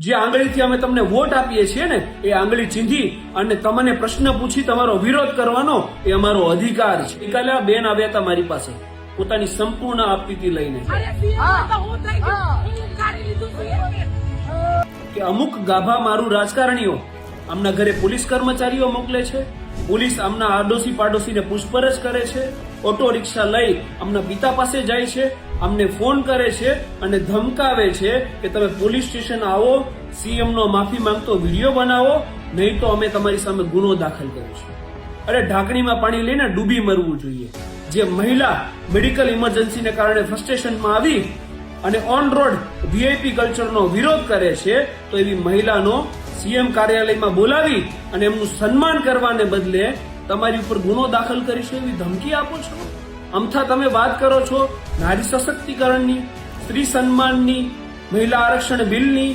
જે આંગળીથી અમે તમને વોટ આપીએ છીએ ને એ આંગળી ચીંધી અને તમને પ્રશ્ન પૂછી તમારો વિરોધ કરવાનો એ અમારો અધિકાર છે. ગઈકાલે આ બેન આવ્યા હતા મારી પાસે પોતાની સંપૂર્ણ આપવીતી લઈને કે અમુક ગાભા મારું રાજકારણીઓ આમના ઘરે પોલીસ કર્મચારીઓ મોકલે છે, પોલીસ આમના આડોશી પાડોશીને પૂછપરછ કરે છે, ઓટો રિક્ષા લઈ આમના પિતા પાસે જાય છે, અમને ફોન કરે છે અને ધમકાવે છે કે તમે પોલીસ સ્ટેશન આવો, સીએમ નો માફી માંગતો વિડીયો બનાવો, નહીં તો અમે તમારી સામે ગુનો દાખલ કરીશું. અરે ઢાંકણીમાં પાણી લઈને ડૂબી મરવું જોઈએ. જે મહિલા મેડિકલ ઇમરજન્સીને કારણે ફ્રસ્ટ્રેશનમાં આવી અને ઓન રોડ વીઆઈપી કલ્ચરનો વિરોધ કરે છે તો એવી મહિલાનો સીએમ કાર્યાલયમાં બોલાવી અને એમનું સન્માન કરવાને બદલે તમારી ઉપર ગુનો દાખલ કરીશું એવી ધમકી આપો છો. અમથા તમે વાત કરો છો નારી સશક્તિકરણની, સ્ત્રી સન્માનની, મહિલા આરક્ષણ બિલની,